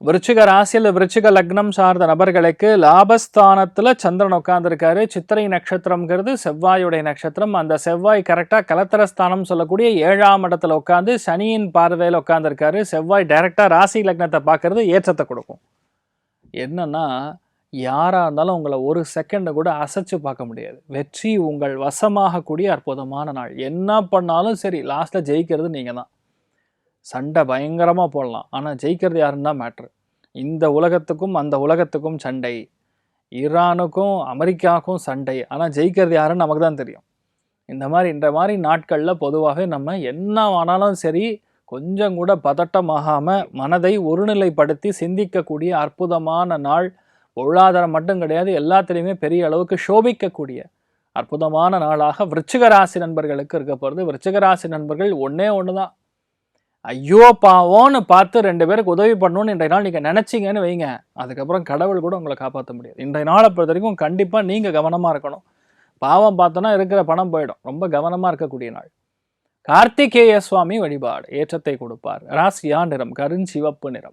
விருச்சிக ராசியில் விருச்சிக லக்னம் சார்ந்த நபர்களுக்கு லாபஸ்தானத்துல சந்திரன் உட்கார்ந்துருக்காரு. சித்திரை நட்சத்திரம்ங்கிறது செவ்வாயுடைய நட்சத்திரம். அந்த செவ்வாய் கரெக்டா கலத்திரஸ்தானம் சொல்லக்கூடிய 7ஆம் இடத்துல உட்கார்ந்து சனியின் பார்வையில் உட்கார்ந்துருக்காரு. செவ்வாய் டைரக்டா ராசி லக்னத்தை பார்க்கறது ஏற்றத்தை கொடுக்கும். என்னன்னா யாரா இருந்தாலும் உங்களை ஒரு செகண்ட் கூட அசைச்சு பார்க்க முடியாது. வெற்றி உங்கள் வசமாகக்கூடிய அற்புதமான நாள். என்ன பண்ணாலும் சரி, லாஸ்ட்ல ஜெயிக்கிறது நீங்க தான். சண்டை பயங்கரமாக போடலாம், ஆனால் ஜெயிக்கிறது யாருன்னு தான் மேட்ரு. இந்த உலகத்துக்கும் அந்த உலகத்துக்கும் சண்டை, ஈரானுக்கும் அமெரிக்காவுக்கும் சண்டை, ஆனால் ஜெயிக்கிறது யாருன்னு நமக்கு தான் தெரியும். இந்த மாதிரி நாட்களில் பொதுவாகவே நம்ம என்ன ஆனாலும் சரி கொஞ்சம் கூட பதட்டமாகாமல் மனதை ஒருநிலைப்படுத்தி சிந்திக்கக்கூடிய அற்புதமான நாள். பொருளாதாரம் மட்டும் கிடையாது, எல்லாத்துலேயுமே பெரிய அளவுக்கு சோபிக்கக்கூடிய அற்புதமான நாளாக விருச்சிக ராசி நண்பர்களுக்கு இருக்க போகிறது. விருச்சிக ராசி நண்பர்கள் ஒன்றே ஒன்று தான், ஐயோ பாவோன்னு பார்த்து 2 பேருக்கு உதவி பண்ணணும்னு இன்றைய நாள் நீங்கள் நினச்சிங்கன்னு வைங்க, அதுக்கப்புறம் கடவுள் கூட உங்களை காப்பாற்ற முடியாது. இன்றைய நாளை பொறுத்த வரைக்கும் கண்டிப்பாக நீங்கள் கவனமாக இருக்கணும். பாவம் பார்த்தோன்னா இருக்கிற பணம் போயிடும். ரொம்ப கவனமாக இருக்கக்கூடிய நாள். கார்த்திகேய சுவாமி வழிபாடு ஏற்றத்தை கொடுப்பார். ராசியா நிறம் கருஞ்சிவப்பு நிறம்.